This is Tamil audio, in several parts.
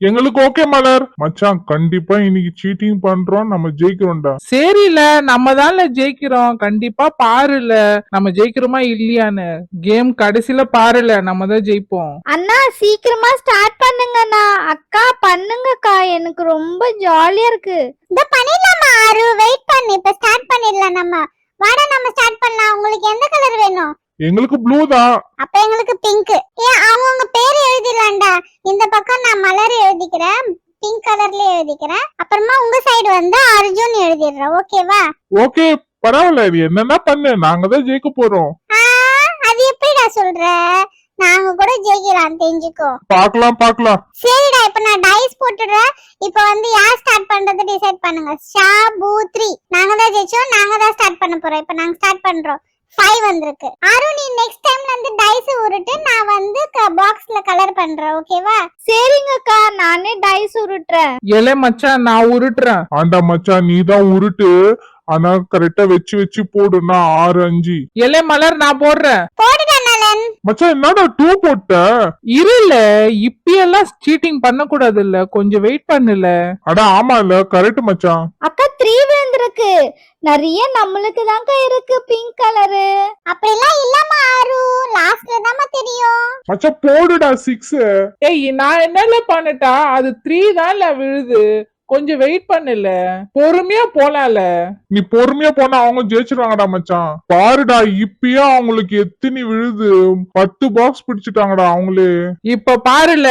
எங்களுக்கு ஓகே மலர். மச்சான் கண்டிப்பா இன்னைக்கு சீட்டிங் பண்றோம், நம்ம ஜெயிக்கிறோம்டா. சரில நம்ம தான்ல ஜெயிக்கிறோம். கண்டிப்பா பாருல நம்ம ஜெயிக்கிறோமா இல்லையான்னு. கேம் கடைசியில பாருல நம்ம தான் ஜெயிப்போம். அண்ணா சீக்கிரமா ஸ்டார்ட் பண்ணுங்கண்ணா. அக்கா பண்ணுங்கக்கா, எனக்கு ரொம்ப ஜாலியா இருக்கு. இந்த பண்ணிடலாமா ஆரு, வெயிட் பண்ணு, இப்ப ஸ்டார்ட் பண்ணிடலாம். நம்ம வாடா, நம்ம ஸ்டார்ட் பண்ணலாம். உங்களுக்கு எந்த கலர் வேணும்? எங்களுக்கு ப்ளூ தான். அப்ப எங்களுக்கு பிங்க். ஏன் அவங்க பேர் எழுதிடலாம்டா. இந்த பக்கம் நான் மலர் எழுதிக்கிறேன், பிங்க் கலர்ல எழுதிக்கிறேன். அப்புறமா உங்க சைடு வந்து அர்ஜுன் எழுதிடுறேன். ஓகேவா? ஓகே பரவாயில்ல, இது என்னன்னா பண்ணு, நாங்க தான் ஜெயிக்க போறோம். அது எப்படிடா சொல்ற? நாங்க கூட ஜெயிக்கலாம், தெரிஞ்சுக்கோ. பாக்கலாம். சரிடா, இப்ப நான் டைஸ் போட்டுடுறேன். இப்ப வந்து யார் ஸ்டார்ட் பண்றது டிசைட் பண்ணுங்க. ஷாபு 3 நாங்க தான் ஜெயிச்சோம், நாங்க தான் ஸ்டார்ட் பண்ண போறோம். இப்ப நாங்க ஸ்டார்ட் பண்றோம். 5 வந்திருக்கு. ஆரு, நீ நெக்ஸ்ட் டைம்ல வந்து டைஸ் உருட்டு, நான் வந்து பாக்ஸ்ல கலர் பண்றேன். ஓகேவா? சரிங்கக்கா, நானே டைஸ் உருட்டுறேன். ஏலே மச்சான் நான் உருட்டுறேன். ஆண்டா மச்சான் நீ தான் உருட்டு, ஆனா கரெக்டா வச்சு போடுனா 6 5. ஏலே மலர் நான் போடுறேன். போடுடா நலன். மச்சான் என்னடா 2 போட்ட? இருல இப்பயெல்லாம் சீட்டிங் பண்ண கூடாது இல்ல, கொஞ்சம் வெயிட் பண்ணுல. அட ஆமா இல்ல, கரெக்ட் மச்சான். அக்கா 3 விழுந்திருக்கு. நிறைய நம்மளுக்கு தாங்க இருக்கு பிங்க் கலரு. அப்படிலாம் இல்லம்மா ஆரு, லாஸ்ட்ல தான்மா தெரியும். மச்சான் போடுடா 6. ஏய் நான் என்னல பண்ணட்டா, அது 3 தான்ல விழுது. கொஞ்சம் வெயிட் பண்ணல, பொறுமையா போலாம்ல. நீ பொறுமையா போனா அவங்க ஜெயிச்சிருவாங்கடா மச்சான். பாருடா இப்பயே அவங்களுக்கு எத்தனை விழுது, 10 பாக்ஸ் பிடிச்சிட்டாங்கடா அவங்களே. இப்ப பாருல.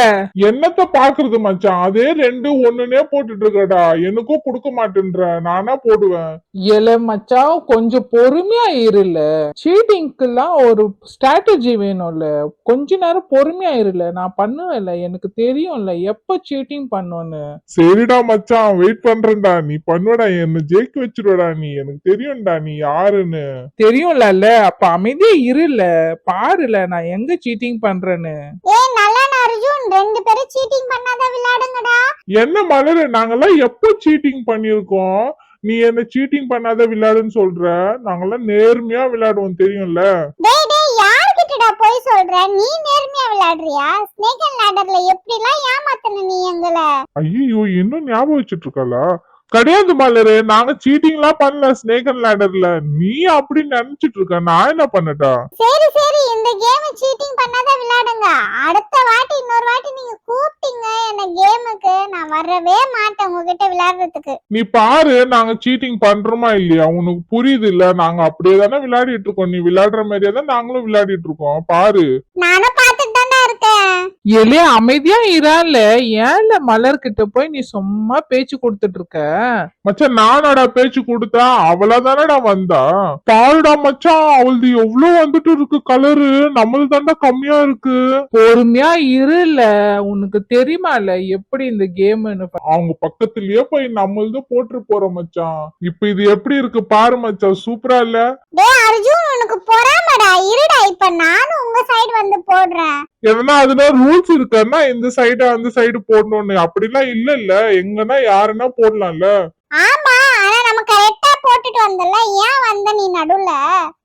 என்னத்த பாக்குறது மச்சான், அதே 2 1னே போட்டுட்டு இருக்கடா. எனக்கும் கொடுக்க மாட்டேன்ற, நானா போடுவேன். ஏல மச்சான் கொஞ்சம் பொறுமையா இருல. சீட்டிங்க்குலாம் ஒரு ஸ்ட்ராட்டஜி வேணும்ல, கொஞ்ச நேரம் பொறுமையா இருல. நான் பண்ணுவேன்ல, எனக்கு தெரியும்ல எப்ப சீட்டிங் பண்ணுன்னு. சரிடா மச்சான் வெயிட் பண்றேன்டா, நீ பண்ணுடா, என்ன ஜெயிக்க வச்சிருடா நீ. எனக்கு தெரியும்டா நீ யாருன்னு. தெரியும்ல, அப்ப அமைதியா இருல. பாருல நான் எங்க சீட்டிங் பண்றேன்னு. ஏய் நலன் அர்ஜுன், 2 பேரும் சீட்டிங் பண்ணாத விளையாடுங்கடா. என்ன மலரு, நாங்கெல்லாம் எப்போ சீட்டிங் பண்ணிருக்கோம்? நீ என்ன சீட்டிங் பண்ணாத விளையாடுன்னு சொல்ற? நாங்கெல்லாம் நேர்மையா விளையாடுவோம் தெரியும்ல. டேய் டேய், யார்கிட்டடா போய் சொல்ற? நீ நேர்மையா விளையாடுறியா? ஸ்னேக் அண்ட் லேடர்ல எப்படிலாம் ஏமாத்தன நீ எங்கள? ஐயோ இன்னும் ஞாபகம் வச்சுட்டு இருக்காளா? கிடையாது மலரு, நாங்க சீட்டிங் எல்லாம் பண்ணல ஸ்னேக் அண்ட் லேடர்ல. நீ அப்படி நினைச்சிட்டு இருக்க, நான் என்ன பண்ணட்டா? சரி சரி, இந்த கேம் சீட்டிங் பண்ணாத விளையாடுங்க. அடுத்த வாட்டி இன்னொரு வாட்டி நீங்க கூப்பிட்டீங்க என்ன கேமுக்கு, நான் வரவே மாட்டேன் உங்ககிட்ட விளையாடுறதுக்கு. நீ பாரு நாங்க சீட்டிங் பண்றோமா இல்லையா, உனக்கு புரியுது இல்ல? நாங்க அப்படியே தானே விளையாடிட்டு இருக்கோம், நீ விளையாடுற மாதிரியே தான் நாங்களும் விளையாடிட்டு இருக்கோம். பாரு. நானும் பாத்துட்டு தானே இருக்கேன். எலே அமைதியா இரான்ல. ஏன்ல மலர் கிட்ட போய் நீ சும்மா பேச்சு கொடுத்துட்டு இருக்க? மச்சான் நானடா பேச்சு கொடுத்தா, அவளதானடா வந்தா. பாருடா மச்சான், அவளது எவ்வளவு வந்துட்டு இருக்கு கலரு, நம்மளது தாண்டா கம்மியா இருக்கு. பொறுமையா இருல, உனக்கு தெரியுமால எப்படி இந்த கேம்னு. அவங்க பக்கத்துலயே போய் நம்மளது போட்டு போறோம் மச்சான். இப்ப இது எப்படி இருக்கு பாரு மச்சான், சூப்பரா இல்ல? டேய் அர்ஜுன், உனக்கு பொறாமடா. இருடா, இப்ப நானும் உங்க சைடு வந்து போடுறேன். எதனா அதுல ரூல்ஸ் இருக்குன்னா இந்த சைடு அந்த சைடு போடணும்னு, அப்படிலாம் இல்ல இல்ல, எங்கன்னா யாருன்னா போடலாம்ல. ஆமா, ஆனா நம்ம கரெக்டா போட்டுட்டு வந்தல, ஏன் வந்த நீ நடுவுல?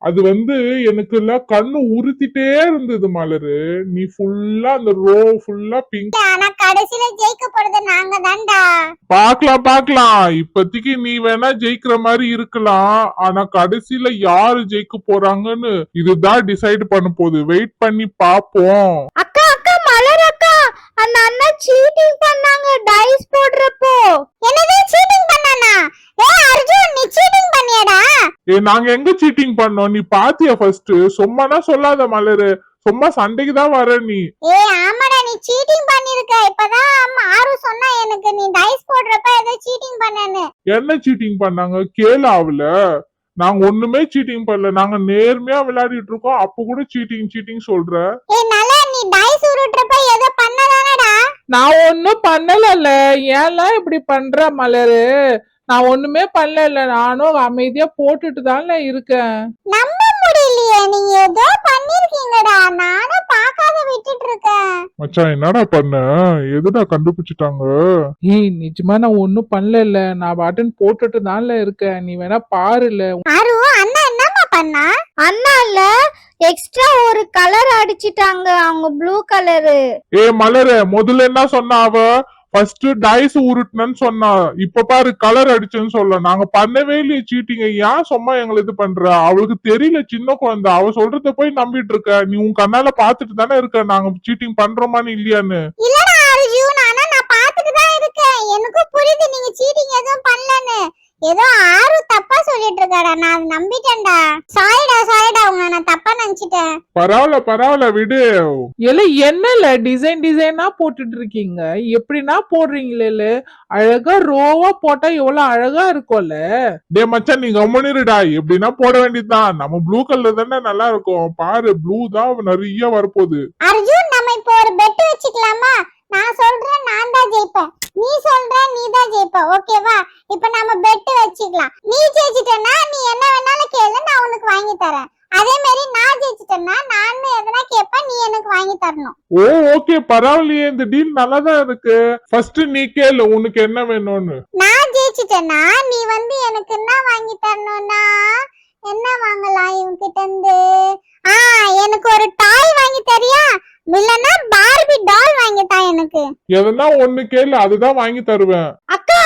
அது வந்து எனக்கு இல்ல, கண்ணு உறுத்திட்டே இருந்தது மலரு. நீ ஃபுல்லா அந்த ரோ ஃபுல்லா பிங்க். ஆனா கடைசில ஜெயிக்க போறது நாங்க தான்டா. பாக்கலாம். இப்போதைக்கு நீ வேணா ஜெயிக்கிற மாதிரி இருக்கலாம், ஆனா கடைசியில யாரு ஜெயிக்க போறாங்கன்னு இதுதான் டிசைட் பண்ண போகுது. வெயிட் பண்ணி பாப்போம். அக்கா அக்கா, மலர் அக்கா, அந்த அண்ணா சீட்டிங் பண்ணாங்க டைஸ் போடுறப்போ. என்னது சீட்டிங் பண்ணானா? ஏய் அர்ஜுன், நீ சீட்டிங் பண்ணியடா? நாங்க எங்க சீட்டிங் பண்ணோம், நீ பாத்தியா ஃபர்ஸ்ட்? சும்மானா சொல்லாத மலரு, சும்மா சண்டைக்கு தான் வர நீ. ஏய் ஆமாடா, நீ சீட்டிங் பண்ணிருக்க. இப்பதான் ஆரு சொன்னா எனக்கு, நீ டைஸ் போடுறப்ப ஏதோ சீட்டிங் பண்ணேன்னு. என்ன சீட்டிங் பண்ணாங்க கேளு அவள. நாங்க ஒண்ணுமே சீட்டிங் பண்ணல, நாங்க நேர்மையா விளையாடிட்டு இருக்கோம், அப்ப கூட சீட்டிங் சொல்ற. ஏய் நல்லா, நீ டைஸ் உருட்டுறப்ப ஏதோ பண்ணதானடா? நான் ஒன்னும் பண்ணல. ஏன்லாம் இப்படி பண்ற மலரு? நான் ஒண்ணுமே பண்ணல, நானும் அமைதியா போட்டுட்டு தான்ல இருக்கேன். நம்ப முடியலையே, நீங்க ஏதோ பண்ணிருக்கீங்கடா, நானும் பார்க்காத விட்டுட்டு இருக்கேன். மச்சான் என்னடா பண்ண, எதுடா கண்டுபிடிச்சிட்டாங்க? ஏய் நிஜமா நான் ஒண்ணும் பண்ணல, நான் பாட்டன் போட்டுட்டு தான்ல இருக்கேன், நீ வேணா பாருல. ஆரு, அண்ணா என்னம்மா பண்ணா? அண்ணா இல்ல, எக்ஸ்ட்ரா ஒரு கலர் அடிச்சிட்டாங்க அவங்க, ப்ளூ கலரு. மலரு முதல்ல என்ன சொன்னா அவ? ஃபர்ஸ்ட் டைஸ் உருட்டுனன்னு சொன்னா, இப்ப பாரு கலர் அடிச்சேன்னு சொல்ல. நாங்க பண்ணவே இல்லையே சீட்டிங்க. ஏன் சும்மா எங்களை இது பண்ற? அவளுக்கு தெரியல, சின்ன குழந்தை. அவ சொல்றத போய் நம்பிட்டு இருக்க. நீ உன் கண்ணால பாத்துட்டு தானே இருக்க நாங்க சீட்டிங் பண்றோமான்னு இல்லையான்னு. இல்லடா அர்ஜுன், ஆனா நான் பாத்துட்டு தான் இருக்கேன். எனக்கும் புரியுது நீங்க சீட்டிங் எதுவும் பண்ணலன்னு. ஏதோ ஆறு தப்பா சொல்லிட்டு இருக்காடா, நான் அதை நம்பிட்டேன்டா. சாரிடா உங்க நான் தப்பா நினைச்சிட்டேன். பரவாயில்ல விடு. இல்ல என்னல டிசைனா போட்டுட்டு இருக்கீங்க, எப்படின்னா போடுறீங்களே. அழகா ரோவா போட்டா எவ்வளவு அழகா இருக்கும்ல. டே மச்சான், நீ கம்முனிருடா. எப்படின்னா போட வேண்டியதுதான். நம்ம ப்ளூ கலர் தானே நல்லா இருக்கும். பாரு ப்ளூ தான் நிறைய வரப்போகுது. அர்ஜுன், நம்ம இப்போ ஒரு பெட் வச்சுக்கலாமா? நான் சொல்றேன் நான் தான் ஜெயிப்பேன், நீ சொல்ற நீ தான் ஜெயிப்ப. ஓகேவா? இப்ப நம்ம பெட் வச்சுக்கலாம். நீ ஜெயிச்சிட்டேன்னா நீ என்ன வேணாலும் கேளு, நான் உனக்கு வாங்கி தரேன். அதே மாதிரி நான் ஜெயிச்சிட்டேன்னா நான் எதனா கேட்பேன், நீ எனக்கு வாங்கி தரணும். ஓ ஓகே, பரவாயில்லையே. இந்த டீல் நல்லாதான் இருக்கு. ஃபர்ஸ்ட் நீ கேளு உனக்கு என்ன வேணும்னு. நான் ஜெயிச்சிட்டேன்னா நீ வந்து எனக்கு என்ன வாங்கி தரணும்னா, என்ன வாங்கலாம் இவன்கிட்ட இருந்து? எனக்கு ஒரு டாய் வாங்கி தரியா? இல்லன்னா பார்பி டால் வாங்கி தா எனக்கு. எதனா ஒண்ணு கேளு, அதுதான் வாங்கி தருவேன். அக்கா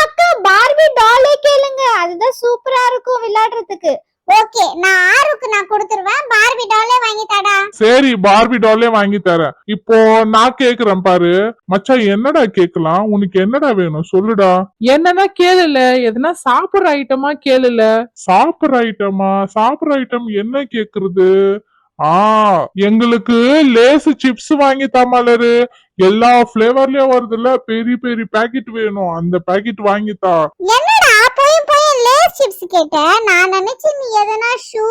பார்பி டாலே கேளுங்க, அதுதான் சூப்பரா இருக்கும் விளையாடுறதுக்கு. ஓகே, நான் ஆருக்கு நான் கொடுத்துருவேன். பார்பி டாலே வாங்கி தாடா. சரி, பார்பி டாலே வாங்கி தரேன். இப்போ நான் கேக்குறேன் பாரு. மச்சான் என்னடா கேக்கலாம்? உனக்கு என்னடா வேணும் சொல்லுடா. என்னன்னா கேளுல, எதுனா சாப்பிடுற ஐட்டமா கேளுல. சாப்பிடுற ஐட்டம் என்ன கேக்குறது? எங்களுக்கு லேஸ் சிப்ஸ் வாங்கி தாமலரு. எல்லா பிளேவர்லயும் வருதுல்ல, பெரிய பெரிய பாக்கெட் வேணும். அந்த பாக்கெட் வாங்கி தா. என்னடா போய் லேஸ் சிப்ஸ் கேட்ட? நான் நினைச்சேன் நீ எதனா ஷூ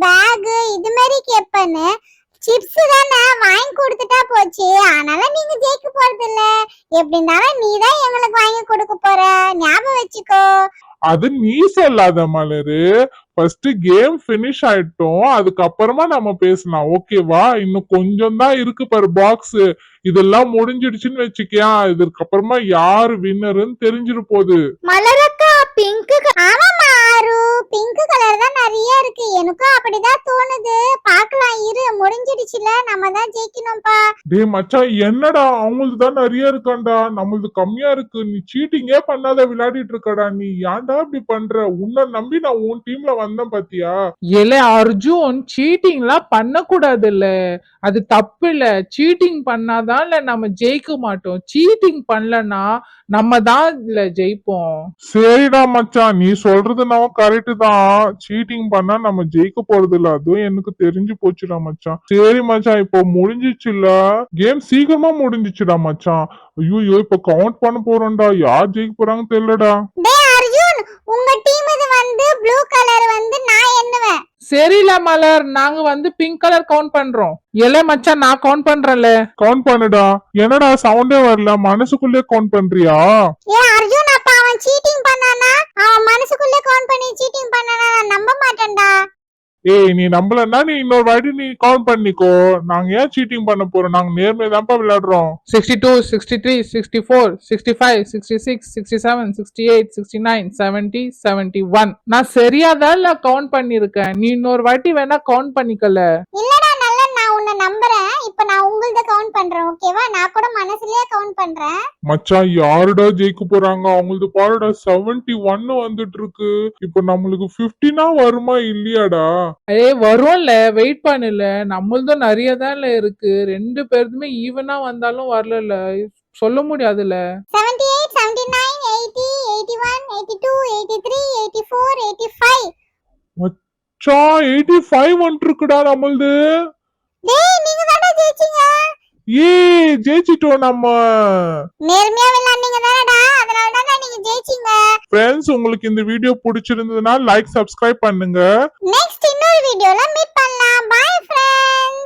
பேக் இது மாதிரி கேப்பேன்னு. சிப்ஸ் தானே வாங்கி கொடுத்துட்டா போச்சு. ஆனால நீங்க ஜெயிக்க போறது இல்ல. எப்படி இருந்தாலும் நீ தான் எங்களுக்கு வாங்கி கொடுக்க போற, ஞாபகம் வச்சுக்கோ. அது நீ சொல்லாத மலரு. ஃபர்ஸ்ட் கேம் பினிஷ் ஆயிட்டோம், அதுக்கப்புறமா நம்ம பேசலாம். ஓகேவா? இன்னும் கொஞ்சம் தான் இருக்கு பாரு பாக்ஸ். இதெல்லாம் முடிஞ்சிடுச்சுன்னு வச்சுக்கியா, இதுக்கப்புறமா யாரு வின்னர்னு தெரிஞ்சிரு போகுது. மலரக்கா பிங்க். ஆமாமா ஆரு, பிங்க் கலர் தான் நிறைய இருக்கு. எனக்கும் அப்படிதான் தோணுது. பார்க்கலாம் இரு, முடிஞ்சிடுச்சுல, நம்ம தான் ஜெயிக்கணும்பா. டேய் மச்சான், என்னடா அவங்களுக்கு தான் நிறைய இருக்காண்டா, நம்மளுது கம்மியா இருக்கு. நீ சீட்டிங்கே பண்ணாத விளையாடிட்டு இருக்கடா. நீ ஏன்டா இப்படி பண்ற? உன்னை நம்பி நான் உன் டீம்ல வந்தேன் பாத்தியா? இல்ல அர்ஜுன், சீட்டிங் எல்லாம் பண்ண கூடாதுல்ல. அது தப்பு இல்ல. சீட்டிங் பண்ணாதான் நம்ம ஜெயிக்க மாட்டோம். சீட்டிங் பண்ணலன்னா நம்ம தான் இல்ல ஜெயிப்போம். சரிடா மச்சான், நீ சொல்றது நம்ம கரெக்ட் தான். சீட்டிங் பண்ணா நம்ம ஜெயிக்க போறது இல்ல, அதுவும் எனக்கு தெரிஞ்சு போச்சுடா மச்சான். சரி மச்சான், இப்போ முடிஞ்சிச்சுல கேம், சீக்கிரமா முடிஞ்சிச்சுடா மச்சான். ஐயோ இப்ப கவுண்ட் பண்ண போறோம்டா, யார் ஜெயிக்க போறாங்கன்னு தெரியலடா. டேய் அர்ஜுன், உங்க டீம் இது வந்து ப்ளூ கலர் வந்து நான் எண்ணுவேன். சரில மலர், நாங்க வந்து பிங்க் கலர் கவுண்ட் பண்றோம். இல்ல மச்சான், நான் கவுண்ட் பண்றேன்ல. கவுண்ட் பண்ணுடா. என்னடா சவுண்டே வரல, மனசுக்குள்ளே கவுண்ட் பண்றியா? அர்ஜுன், அப்ப அவன் சீட்டிங் பண்ணானா? அவன் மனசுக்குள்ள கவுண்ட் பண்ணி சீட்டிங் பண்ணானா? நான் நம்ப மாட்டேன்டா. ஏய், நீ நம்பலன்னா நீ இன்னொரு வாட்டி நீ கவுண்ட் பண்ணிக்கோ. நாங்க ஏன் சீட்டிங் பண்ண போறோம்? நாங்க நேர்மையா தான்ப்பா விளையாடுறோம். 62, 63, 64, 65, 66, 67, 68, 69, 70, 71. நான் சரியாதான் கவுண்ட் பண்ணிருக்கேன். நீ இன்னொரு வாட்டி வேணா கவுண்ட் பண்ணிக்கல. இல்லடா நல்ல, நான் உன்னை நம்புறேன். இப்ப நான் உங்களத கவுண்ட் பண்றேன். ஓகேவா? நான் கூட மனசுலயே கவுண்ட் பண்றேன். மச்சான், யாருடா ஜெயிக்க போறாங்க? அவங்களுக்கு பாருடா 71 வந்துட்டு இருக்கு. இப்ப நம்மளுக்கு 15 வருமா இல்லையாடா? வரும்ல, வெயிட் பண்ணல. நம்மளதும் நிறைய தான் இருக்கு. ரெண்டு பேருக்குமே ஈவனா வந்தாலும் வரல, சொல்ல முடியாதுல. 78, 79, 80, 81, 82, 83, 84, 85. மச்சான் 85 வந்துட்டு இருக்குடா நம்மளது. டேய், நீங்க தானே ஜெயிச்சீங்க. ஜெயிச்சிட்டோம் நம்ம. நேர்மையா விளையாடுனீங்க தானடா, அதனால தான் நீங்க ஜெயிச்சீங்க. ஃப்ரெண்ட்ஸ், உங்களுக்கு இந்த வீடியோ பிடிச்சிருந்ததுன்னா லைக், சப்ஸ்கிரைப் பண்ணுங்க. நெக்ஸ்ட் இன்னொரு வீடியோல மீட் பண்ணலாம். Bye friends.